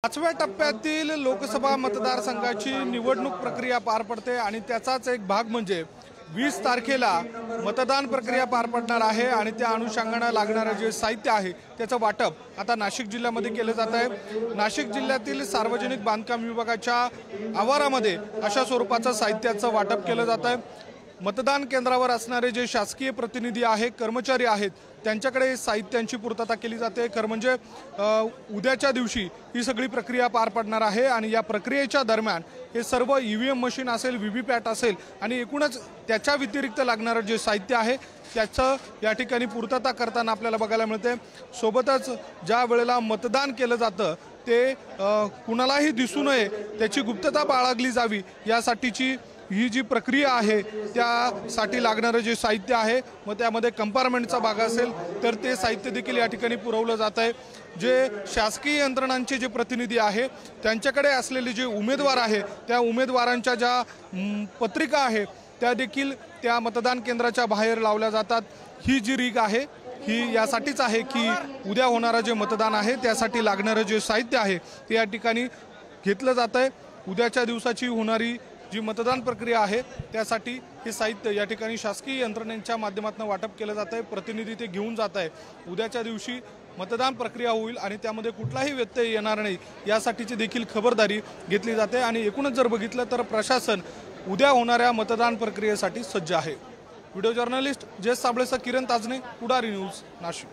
पाचव्या टप्प्यातील लोकसभा मतदारसंघाची निवडणूक प्रक्रिया पार पडते आणि त्याचाच एक भाग म्हणजे 20 तारखेला मतदान प्रक्रिया पार पडणार आहे आणि त्या अनुषंगाने लागणारे जे साहित्य आहे त्याचं वाटप आता नाशिक जिल्ह्यामध्ये केलं जात आहे। नाशिक जिल्ह्यातील सार्वजनिक बांधकाम विभागाच्या आवारामध्ये अशा स्वरूपाचं साहित्याचं वाटप केलं जात आहे। मतदान केंद्रावर असणारे जे शासकीय प्रतिनिधी आहेत, कर्मचारी आहेत, त्यांच्याकडे साहित्यांची पूर्तता केली जाते। खरं म्हणजे उद्याच्या दिवशी ही सगळी प्रक्रिया पार पडणार आहे आणि या प्रक्रियेच्या दरम्यान हे सर्व ईव्हीएम मशीन असेल, व्हीव्हीपॅट असेल आणि एकूणच त्याच्या व्यतिरिक्त लागणारं जे साहित्य आहे त्याचं या ठिकाणी पूर्तता करताना आपल्याला बघायला मिळते। सोबतच ज्या वेळेला मतदान केलं जातं ते कुणालाही दिसू नये, त्याची गुप्तता बाळगली जावी यासाठीची ही जी प्रक्रिया आहे त्यासाठी लागणारे जे साहित्य आहे मग त्यामध्ये कंपार्टमेंटचा भाग असेल तर ते साहित्य देखील या ठिकाणी पुरवलं जात आहे। जे शासकीय यंत्रणांचे जे प्रतिनिधी आहे त्यांच्याकडे असलेले जे उमेदवार आहे त्या उमेदवारांच्या ज्या पत्रिका आहे त्या देखील त्या मतदान केंद्राच्या बाहेर लावल्या जातात। ही जी रीग आहे ही यासाठीच आहे की उद्या होणारं जे मतदान आहे त्यासाठी लागणारं जे साहित्य आहे ते या ठिकाणी घेतलं जात आहे। उद्याच्या दिवसाची होणारी जी मतदान प्रक्रिया आहे त्यासाठी हे साहित्य या ठिकाणी शासकीय यंत्रणेच्या माध्यमातून वाटप केलं जात आहे। प्रतिनिधी ते घेऊन जात आहे। उद्याच्या दिवशी मतदान प्रक्रिया होईल आणि त्यामध्ये कुठलाही व्यत्यय येणार नाही यासाठीची देखील खबरदारी घेतली जाते आणि एकूणच जर बघितलं तर प्रशासन उद्या होणाऱ्या मतदान प्रक्रियेसाठी सज्ज आहे। व्हिडिओ जर्नलिस्ट जयेश साबळेसह किरण ताजने, पुढारी न्यूज, नाशिक।